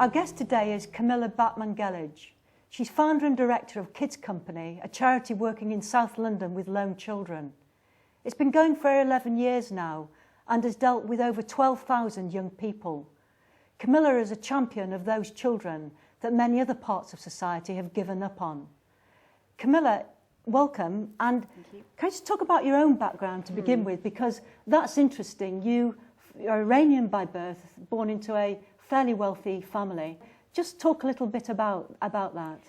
Our guest today is Camilla Batman-Gelage. She's founder and director of Kids Company, a charity working in South London with lone children. It's been going for 11 years now and has dealt with over 12,000 young people. Camilla is a champion of those children that many other parts of society have given up on. Camilla, welcome, and can I just talk about your own background to begin with, because that's interesting. You are Iranian by birth, born into a fairly wealthy family. Just talk a little bit about that.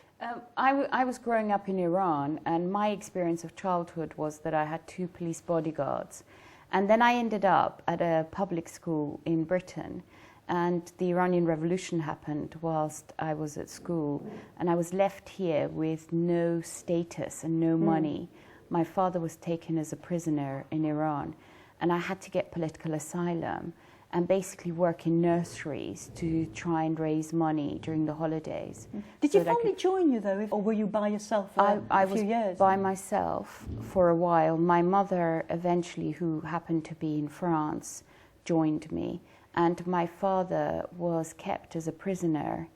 I was growing up in Iran, and my experience of childhood was that I had 2 police bodyguards. And then I ended up at a public school in Britain, and the Iranian Revolution happened whilst I was at school, and I was left here with no status and no money. My father was taken as a prisoner in Iran, and I had to get political asylum and basically work in nurseries to try and raise money during the holidays. Did your family join you though, or were you by yourself for a few years? I was by myself for a while. My mother eventually, who happened to be in France, joined me, and my father was kept as a prisoner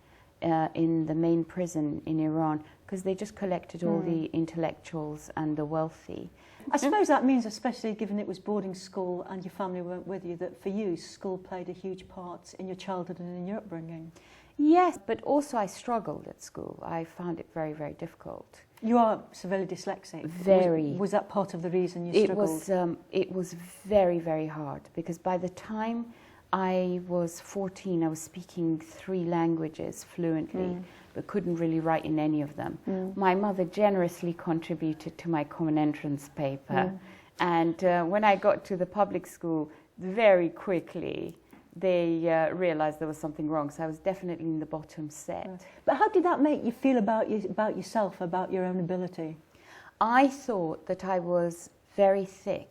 in the main prison in Iran, because they just collected all the intellectuals and the wealthy. I suppose that means, especially given it was boarding school and your family weren't with you, that for you school played a huge part in your childhood and in your upbringing. Yes, but also I struggled at school. I found it very, very difficult. You are severely dyslexic. Very. Was that part of the reason you struggled? It was very, very hard, because by the time I was 14, I was speaking 3 languages fluently, but couldn't really write in any of them. My mother generously contributed to my common entrance paper. And when I got to the public school, very quickly, they realized there was something wrong. So I was definitely in the bottom set. But how did that make you feel about yourself, about your own ability? I thought that I was very thick.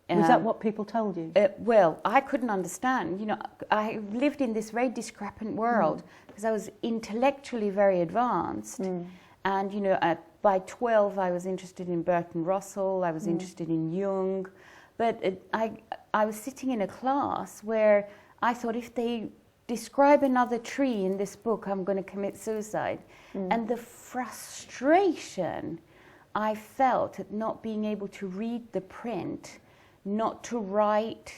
Was that what people told you? Well, I couldn't understand. You know, I lived in this very discrepant world because I was intellectually very advanced. And, you know, by 12, I was interested in Bertrand Russell, I was interested in Jung. But I was sitting in a class where I thought, if they describe another tree in this book, I'm going to commit suicide. And the frustration I felt at not being able to read the print, not to write.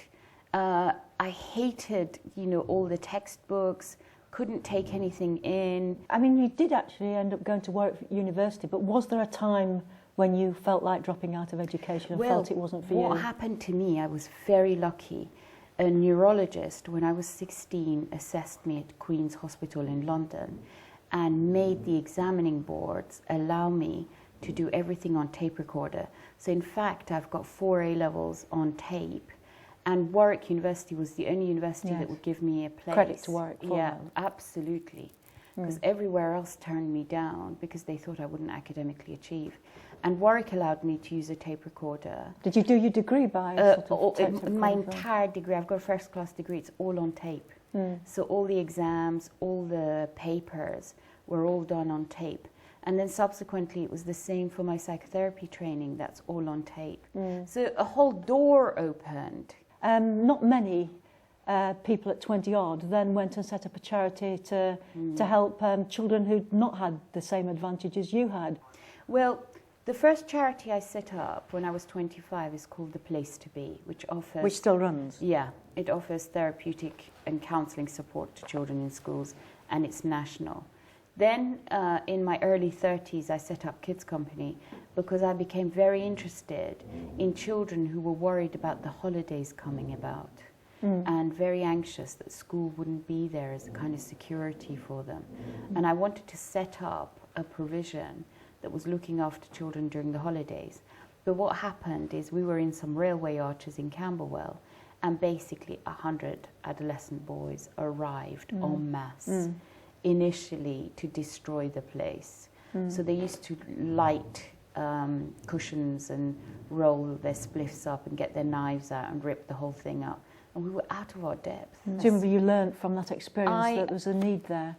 I hated, you know, all the textbooks, couldn't take anything in. I mean, you did actually end up going to Warwick University, but was there a time when you felt like dropping out of education and felt it wasn't for you? What happened to me, I was very lucky. A neurologist, when I was 16, assessed me at Queen's Hospital in London and made the examining boards allow me to do everything on tape recorder. So in fact, I've got 4 A-levels on tape, and Warwick University was the only university that would give me a place. Credit to Warwick for Yeah, that. absolutely. Because everywhere else turned me down because they thought I wouldn't academically achieve. And Warwick allowed me to use a tape recorder. Did you do your degree by my entire degree, I've got a first-class degree, it's all on tape. So all the exams, all the papers were all done on tape. And then subsequently it was the same for my psychotherapy training, that's all on tape. So a whole door opened. Not many people at 20 odd then went and set up a charity to help children who'd not had the same advantages you had. Well, the first charity I set up when I was 25 is called The Place to Be, which offers... Which still runs? Yeah, it offers therapeutic and counselling support to children in schools, and it's national. Then, in my early 30s, I set up Kids Company because I became very interested in children who were worried about the holidays coming about and very anxious that school wouldn't be there as a kind of security for them. And I wanted to set up a provision that was looking after children during the holidays. But what happened is we were in some railway arches in Camberwell, and basically 100 adolescent boys arrived en masse. Initially to destroy the place. So they used to light cushions and roll their spliffs up and get their knives out and rip the whole thing up. And we were out of our depth. Do you remember you learned from that experience that there was a need there?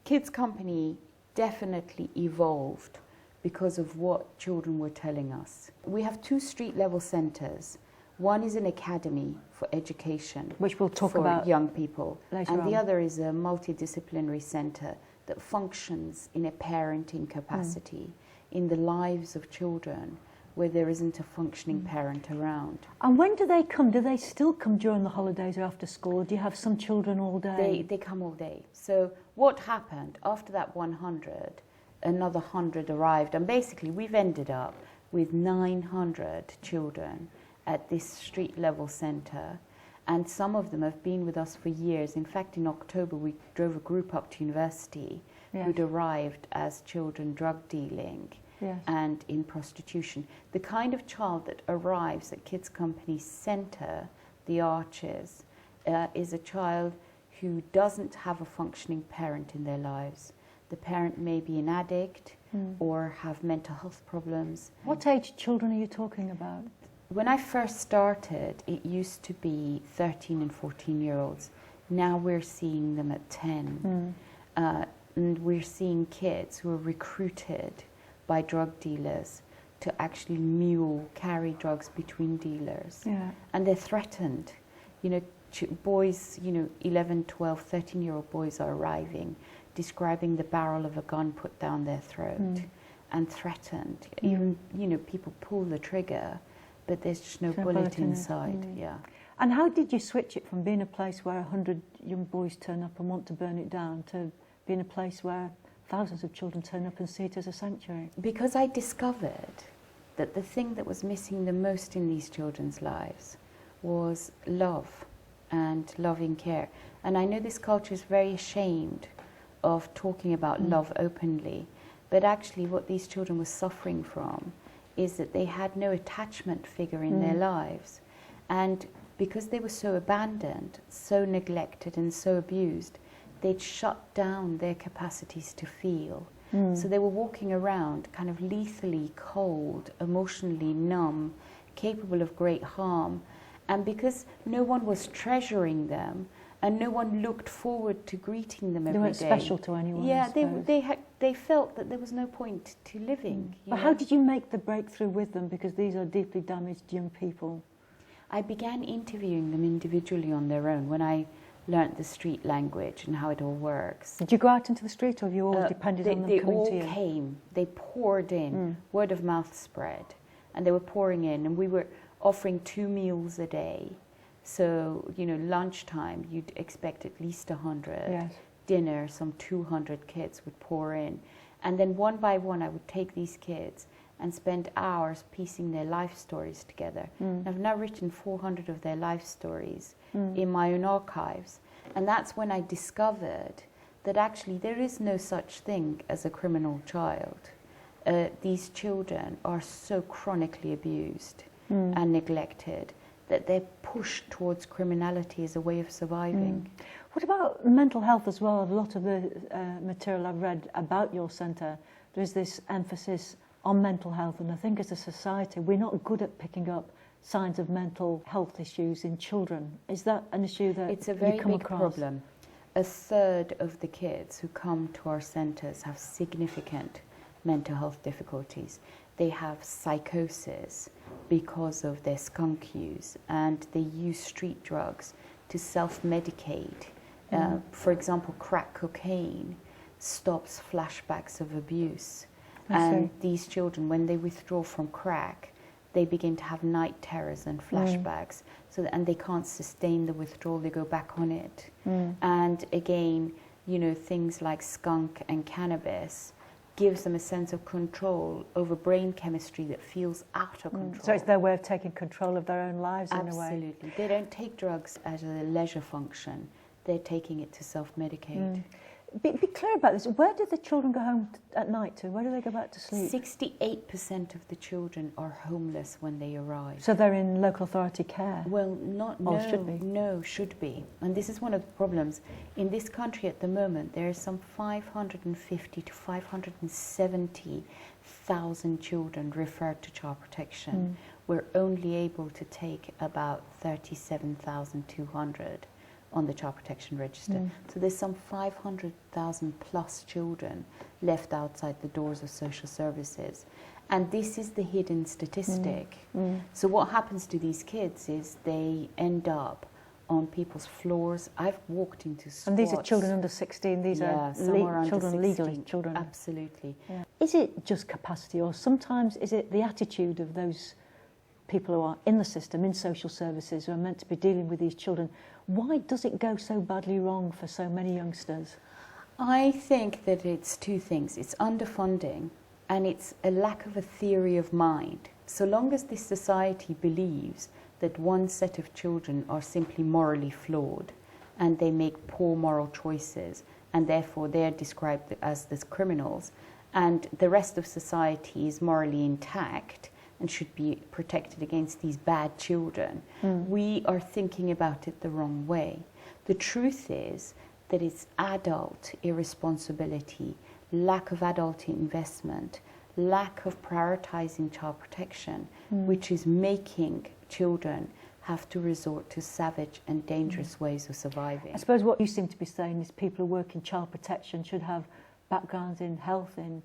Kids Company definitely evolved because of what children were telling us. We have 2 street level centres. One is an academy for education, which we'll talk for about young people, later and on. the other is a multidisciplinary centre that functions in a parenting capacity in the lives of children where there isn't a functioning parent around. And when do they come? Do they still come during the holidays or after school? Or do you have some children all day? They come all day. So what happened after that 100, another 100 arrived, and basically we've ended up with 900 children at this street level centre, and some of them have been with us for years. In fact, in October we drove a group up to university who'd arrived as children drug dealing and in prostitution. The kind of child that arrives at Kids Company Centre, the Arches, is a child who doesn't have a functioning parent in their lives. The parent may be an addict or have mental health problems. What age children are you talking about? When I first started, it used to be 13 and 14-year-olds. Now we're seeing them at 10. And we're seeing kids who are recruited by drug dealers to actually carry drugs between dealers. And they're threatened. You know, boys, 11, 12, 13-year-old boys are arriving, describing the barrel of a gun put down their throat and threatened. Even, people pull the trigger, but there's just no bullet inside. And how did you switch it from being a place where 100 young boys turn up and want to burn it down to being a place where thousands of children turn up and see it as a sanctuary? Because I discovered that the thing that was missing the most in these children's lives was love and loving care. And I know this culture is very ashamed of talking about love openly, but actually what these children were suffering from is that they had no attachment figure in their lives. And because they were so abandoned, so neglected and so abused, they'd shut down their capacities to feel. So they were walking around kind of lethally cold, emotionally numb, capable of great harm. And because no one was treasuring them and no one looked forward to greeting them every day. They weren't special to anyone. Yeah, they felt that there was no point to living. But how did you make the breakthrough with them? Because these are deeply damaged young people. I began interviewing them individually on their own when I learnt the street language and how it all works. Did you go out into the street, or have you all depended on them coming to you? They all came. They poured in. Word of mouth spread. And they were pouring in. And we were offering 2 meals a day. So, lunchtime, you'd expect at least 100. Dinner, some 200 kids would pour in. And then one by one, I would take these kids and spend hours piecing their life stories together. I've now written 400 of their life stories in my own archives. And that's when I discovered that actually there is no such thing as a criminal child. These children are so chronically abused and neglected that they're pushed towards criminality as a way of surviving. What about mental health as well? A lot of the material I've read about your centre, there's this emphasis on mental health, and I think as a society we're not good at picking up signs of mental health issues in children. Is that an issue that it's a very you come big across? problem. A third of the kids who come to our centres have significant mental health difficulties. They have psychosis because of their skunk use, and they use street drugs to self-medicate. For example, crack cocaine stops flashbacks of abuse. And these children, when they withdraw from crack, they begin to have night terrors and flashbacks. And they can't sustain the withdrawal, they go back on it. And again, things like skunk and cannabis gives them a sense of control over brain chemistry that feels out of control. So it's their way of taking control of their own lives in a way. Absolutely. They don't take drugs as a leisure function. They're taking it to self-medicate. Be clear about this. Where do the children go home at night to? Where do they go back to sleep? 68% of the children are homeless when they arrive. So they're in local authority care? Well, should be. And this is one of the problems. In this country at the moment, there are some 550 to 570,000 children referred to child protection. We're only able to take about 37,200 on the child protection register. So there's some 500,000 plus children left outside the doors of social services. And this is the hidden statistic. So what happens to these kids is they end up on people's floors. I've walked into squats. And these are children under 16. These are children legally children. Absolutely. Yeah. Is it just capacity, or sometimes is it the attitude of those people who are in the system, in social services, who are meant to be dealing with these children? Why does it go so badly wrong for so many youngsters? I think that it's two things. It's underfunding and it's a lack of a theory of mind. So long as this society believes that one set of children are simply morally flawed and they make poor moral choices and therefore they're described as the criminals, and the rest of society is morally intact and should be protected against these bad children, we are thinking about it the wrong way. The truth is that it's adult irresponsibility, lack of adult investment, lack of prioritizing child protection, which is making children have to resort to savage and dangerous ways of surviving. I suppose what you seem to be saying is people who work in child protection should have backgrounds in health, in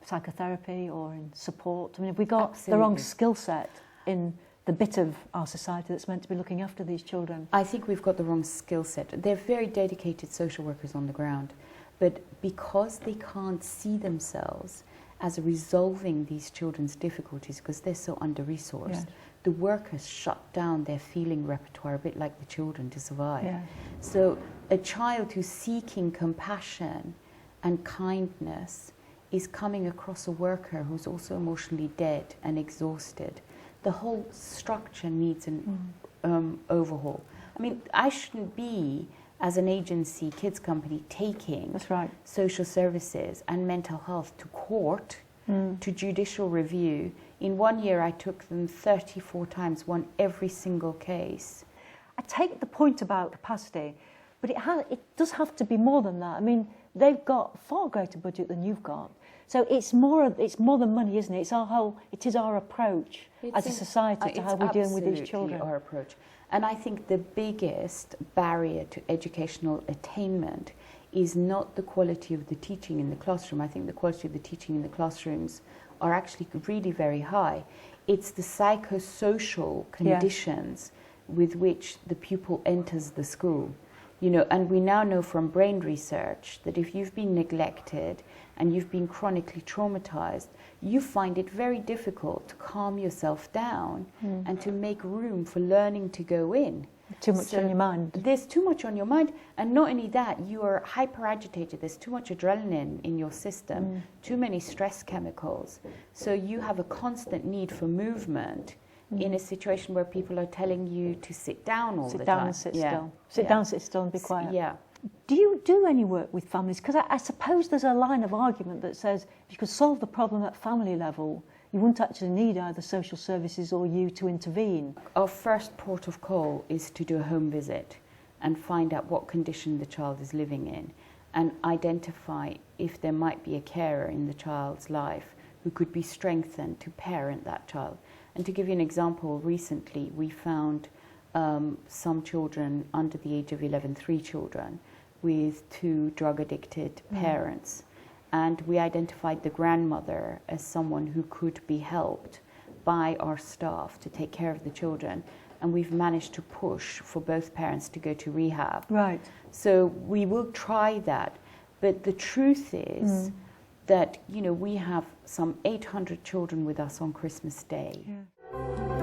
psychotherapy or in support. I mean, have we got the wrong skill set in the bit of our society that's meant to be looking after these children? I think we've got the wrong skill set. They're very dedicated social workers on the ground, but because they can't see themselves as resolving these children's difficulties because they're so under-resourced, the workers shut down their feeling repertoire a bit like the children to survive. So a child who's seeking compassion and kindness is coming across a worker who's also emotionally dead and exhausted. The whole structure needs an overhaul. I mean, I shouldn't be, as an agency, kids company, taking social services and mental health to court, to judicial review. In 1 year, I took them 34 times, won every single case. I take the point about capacity, but it does have to be more than that. I mean, they've got far greater budget than you've got. So it's more than money, isn't it? It is our approach as a society to how we're dealing with these children. Our approach. And I think the biggest barrier to educational attainment is not the quality of the teaching in the classroom. I think the quality of the teaching in the classrooms are actually really very high. It's the psychosocial conditions with which the pupil enters the school. You know, and we now know from brain research that if you've been neglected and you've been chronically traumatized, you find it very difficult to calm yourself down and to make room for learning to go in. Too much on your mind. There's too much on your mind. And not only that, you are hyper agitated. There's too much adrenaline in your system, too many stress chemicals. So you have a constant need for movement in a situation where people are telling you to sit down all the time. Sit down and sit still. Sit down, sit still and be quiet. Do you do any work with families? Because I suppose there's a line of argument that says if you could solve the problem at family level, you wouldn't actually need either social services or you to intervene. Our first port of call is to do a home visit and find out what condition the child is living in and identify if there might be a carer in the child's life who could be strengthened to parent that child. And to give you an example, recently we found some children under the age of 11, 3 children with 2 drug-addicted parents. And we identified the grandmother as someone who could be helped by our staff to take care of the children. And we've managed to push for both parents to go to rehab. Right. So we will try that. But the truth is that, you know, we have some 800 children with us on Christmas Day. Yeah.